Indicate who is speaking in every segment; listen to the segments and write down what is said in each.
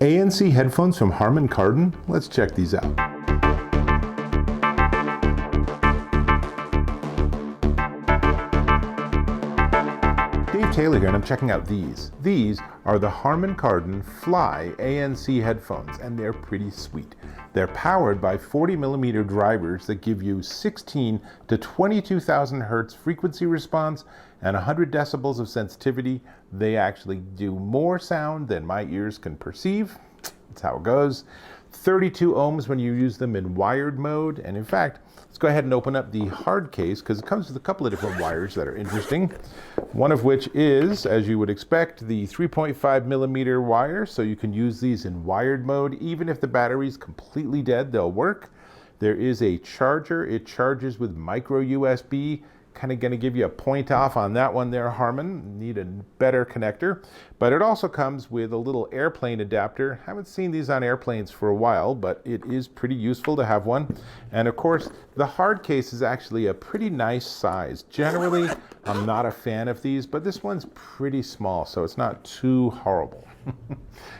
Speaker 1: ANC headphones from Harman Kardon. Let's check these out. Dave Taylor here, and I'm checking out these. These are the Harman Kardon FLY ANC headphones, and they're pretty sweet. They're powered by 40mm drivers that give you 16 to 22,000 hertz frequency response and 100 decibels of sensitivity. They actually do more sound than my ears can perceive. That's how it goes. 32 ohms when you use them in wired mode. And in fact, let's go ahead and open up the hard case because it comes with a couple of different wires that are interesting. One of which is, as you would expect, the 3.5mm wire. So you can use these in wired mode. Even if the battery's completely dead, they'll work. There is a charger. It charges with micro USB. Kind of going to give you a point off on that one there, Harman. Need a better connector. But it also comes with a little airplane adapter. Haven't seen these on airplanes for a while, but it is pretty useful to have one. And of course, the hard case is actually a pretty nice size. Generally, I'm not a fan of these, but this one's pretty small, so it's not too horrible.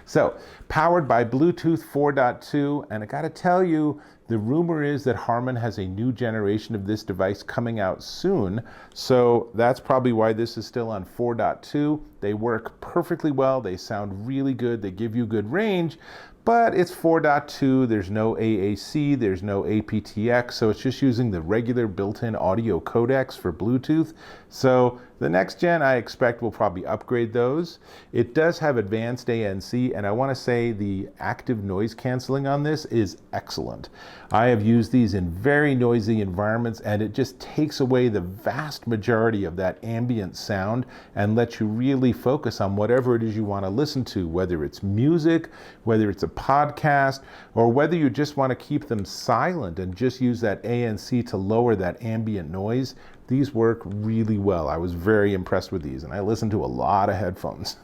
Speaker 1: So, powered by Bluetooth 4.2, and I gotta tell you, the rumor is that Harman has a new generation of this device coming out soon, so that's probably why this is still on 4.2. They work perfectly well, they sound really good, they give you good range, but it's 4.2, there's no AAC, there's no aptX, so it's just using the regular built-in audio codecs for Bluetooth. So the next gen I expect will probably upgrade those. It does have advanced ANC, and I want to say the active noise canceling on this is excellent. I have used these in very noisy environments, and it just takes away the vast majority of that ambient sound and lets you really focus on whatever it is you want to listen to, whether it's music, whether it's a podcast, or whether you just want to keep them silent and just use that ANC to lower that ambient noise. These work really well. I was very impressed with these, and I listen to a lot of headphones.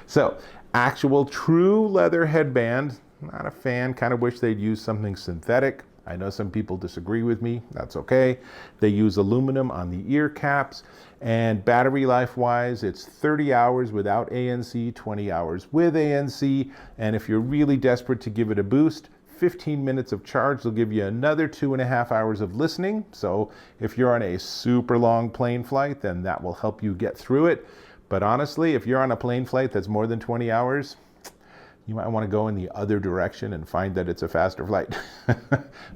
Speaker 1: So, actual true leather headband, not a fan, kind of wish they'd use something synthetic. I know some people disagree with me, that's okay. They use aluminum on the ear caps, and battery life wise, it's 30 hours without ANC, 20 hours with ANC, and if you're really desperate to give it a boost, 15 minutes of charge will give you another 2.5 hours of listening. So if you're on a super long plane flight, then that will help you get through it. But honestly, if you're on a plane flight that's more than 20 hours, you might want to go in the other direction and find that it's a faster flight.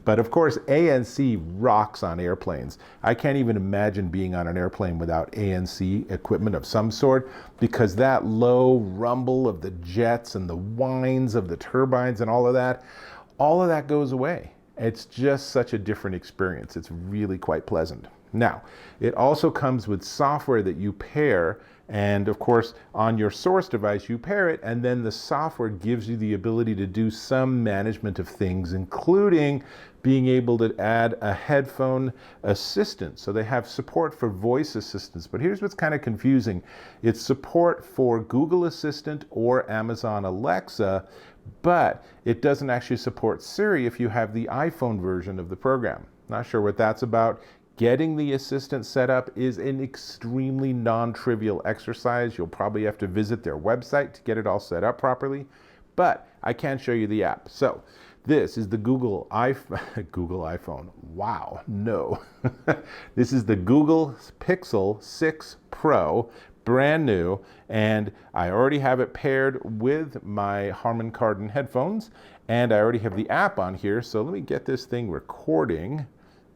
Speaker 1: But of course, ANC rocks on airplanes. I can't even imagine being on an airplane without ANC equipment of some sort, because that low rumble of the jets and the whines of the turbines and all of that goes away. It's just such a different experience. It's really quite pleasant. Now, it also comes with software that you pair, and of course, on your source device, you pair it, and then the software gives you the ability to do some management of things, including being able to add a headphone assistant. So they have support for voice assistants, but here's what's kind of confusing. It's support for Google Assistant or Amazon Alexa, but it doesn't actually support Siri if you have the iPhone version of the program. Not sure what that's about. Getting the assistant set up is an extremely non-trivial exercise. You'll probably have to visit their website to get it all set up properly, but I can show you the app. So this is the Google iPhone. Wow, no. This is the Google Pixel 6 Pro, brand new, and I already have it paired with my Harman Kardon headphones, and I already have the app on here. So let me get this thing recording.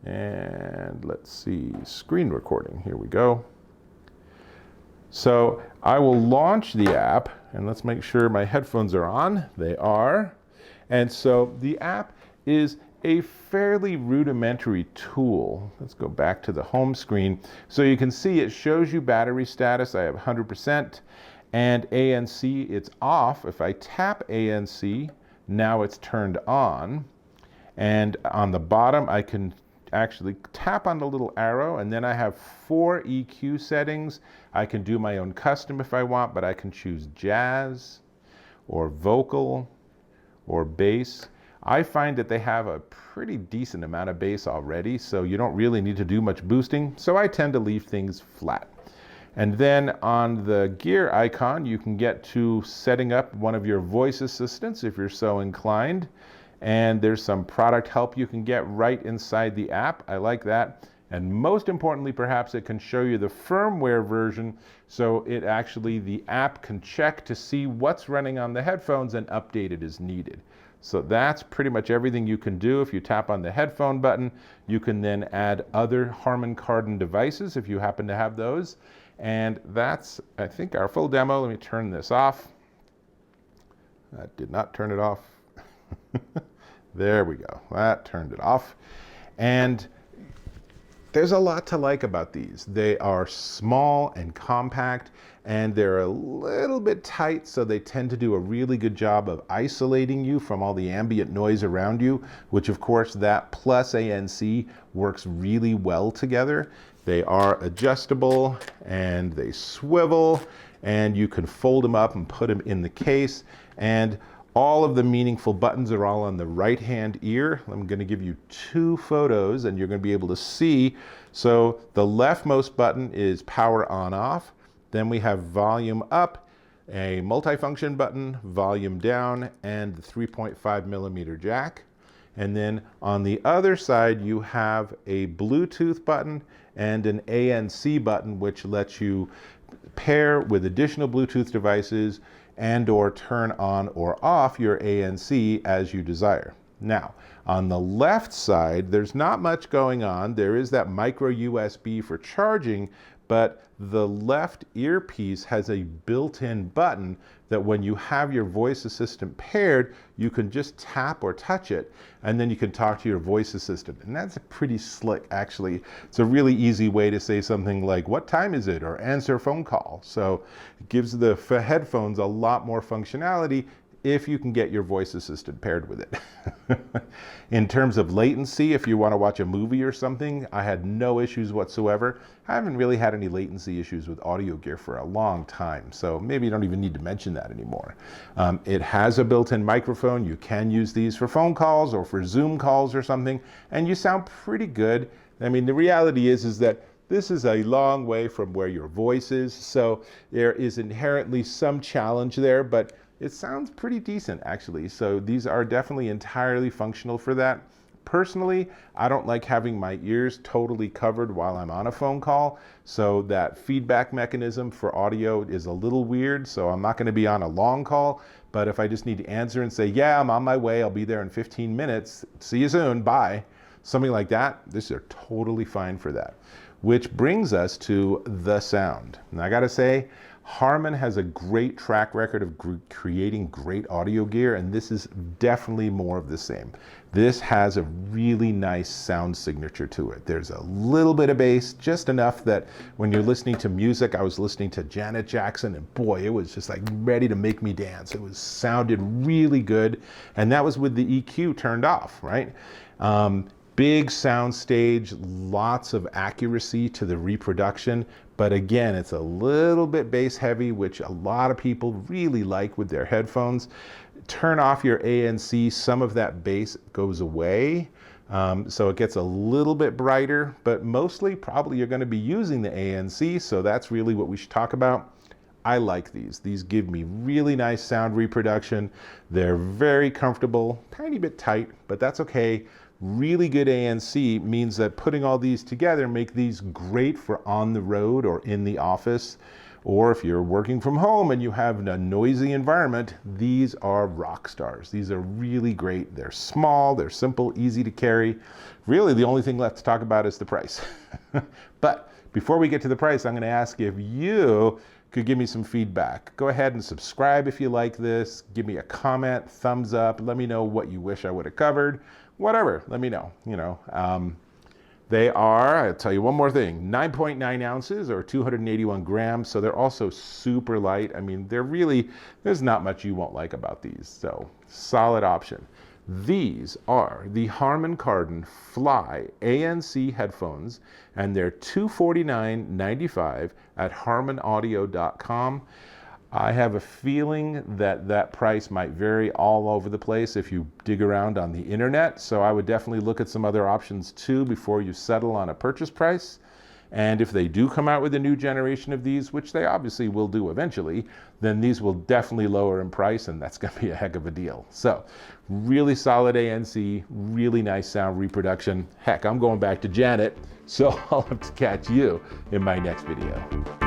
Speaker 1: And let's see, screen recording, here we go. So I will launch the app, and let's make sure my headphones are on. They are. And so the app is a fairly rudimentary tool. Let's go back to the home screen. So you can see it shows you battery status. I have 100%, and ANC, it's off. If I tap ANC, now it's turned on. And on the bottom, I can actually tap on the little arrow, and then I have 4 EQ settings. I can do my own custom if I want, but I can choose jazz or vocal or bass. I find that they have a pretty decent amount of bass already, so you don't really need to do much boosting, so I tend to leave things flat. And then on the gear icon, you can get to setting up one of your voice assistants if you're so inclined. And there's some product help you can get right inside the app. I like that. And most importantly, perhaps, it can show you the firmware version, so the app can check to see what's running on the headphones and update it as needed. So that's pretty much everything you can do. If you tap on the headphone button, you can then add other Harman Kardon devices if you happen to have those. And that's, I think, our full demo. Let me turn this off. That did not turn it off. There we go. That turned it off. And there's a lot to like about these. They are small and compact, and they're a little bit tight, so they tend to do a really good job of isolating you from all the ambient noise around you, which of course that plus ANC works really well together. They are adjustable and they swivel, and you can fold them up and put them in the case. And all of the meaningful buttons are all on the right-hand ear. I'm going to give you two photos and you're going to be able to see. So the leftmost button is power on off. Then we have volume up, a multifunction button, volume down, and the 3.5 millimeter jack. And then on the other side, you have a Bluetooth button and an ANC button, which lets you pair with additional Bluetooth devices and or turn on or off your ANC as you desire. Now, on the left side, there's not much going on. There is that micro USB for charging, but the left earpiece has a built-in button that when you have your voice assistant paired, you can just tap or touch it, and then you can talk to your voice assistant. And that's pretty slick, actually. It's a really easy way to say something like, "What time is it?" or "Answer phone call." So it gives the headphones a lot more functionality if you can get your voice assistant paired with it. In terms of latency, if you want to watch a movie or something, I had no issues whatsoever. I haven't really had any latency issues with audio gear for a long time, so maybe you don't even need to mention that anymore. It has a built-in microphone. You can use these for phone calls or for Zoom calls or something, and you sound pretty good. I mean, the reality is that this is a long way from where your voice is, so there is inherently some challenge there, but it sounds pretty decent, actually. So these are definitely entirely functional for that. Personally, I don't like having my ears totally covered while I'm on a phone call, so that feedback mechanism for audio is a little weird, so I'm not going to be on a long call, but if I just need to answer and say, "Yeah, I'm on my way, I'll be there in 15 minutes, see you soon, bye," something like that, these are totally fine for that. Which brings us to the sound. And I gotta say, Harman has a great track record of creating great audio gear, and this is definitely more of the same. This has a really nice sound signature to it. There's a little bit of bass, just enough that when you're listening to music, I was listening to Janet Jackson, and boy, it was just like ready to make me dance. It was sounded really good, and that was with the EQ turned off, right? Big sound stage, lots of accuracy to the reproduction, but again, it's a little bit bass heavy, which a lot of people really like with their headphones. Turn off your ANC, some of that bass goes away, so it gets a little bit brighter, but mostly probably you're going to be using the ANC, so that's really what we should talk about. I like these. These give me really nice sound reproduction. They're very comfortable, tiny bit tight, but that's okay. Really good ANC means that putting all these together make these great for on the road or in the office, or if you're working from home and you have a noisy environment, these are rock stars. These are really great. They're small, they're simple, easy to carry. Really, the only thing left to talk about is the price. But before we get to the price, I'm going to ask if you could give me some feedback. Go ahead and subscribe if you like this. Give me a comment, thumbs up. Let me know what you wish I would have covered. Whatever, let me know. They are, I'll tell you one more thing, 9.9 ounces or 281 grams, so they're also super light. I mean, there's not much you won't like about these, so solid option. These are the Harman Kardon FLY ANC headphones, and they're $249.95 at harmanaudio.com. I have a feeling that that price might vary all over the place if you dig around on the internet, so I would definitely look at some other options too before you settle on a purchase price. And if they do come out with a new generation of these, which they obviously will do eventually, then these will definitely lower in price, and that's going to be a heck of a deal. So really solid ANC, really nice sound reproduction. Heck, I'm going back to Janet, so I'll have to catch you in my next video.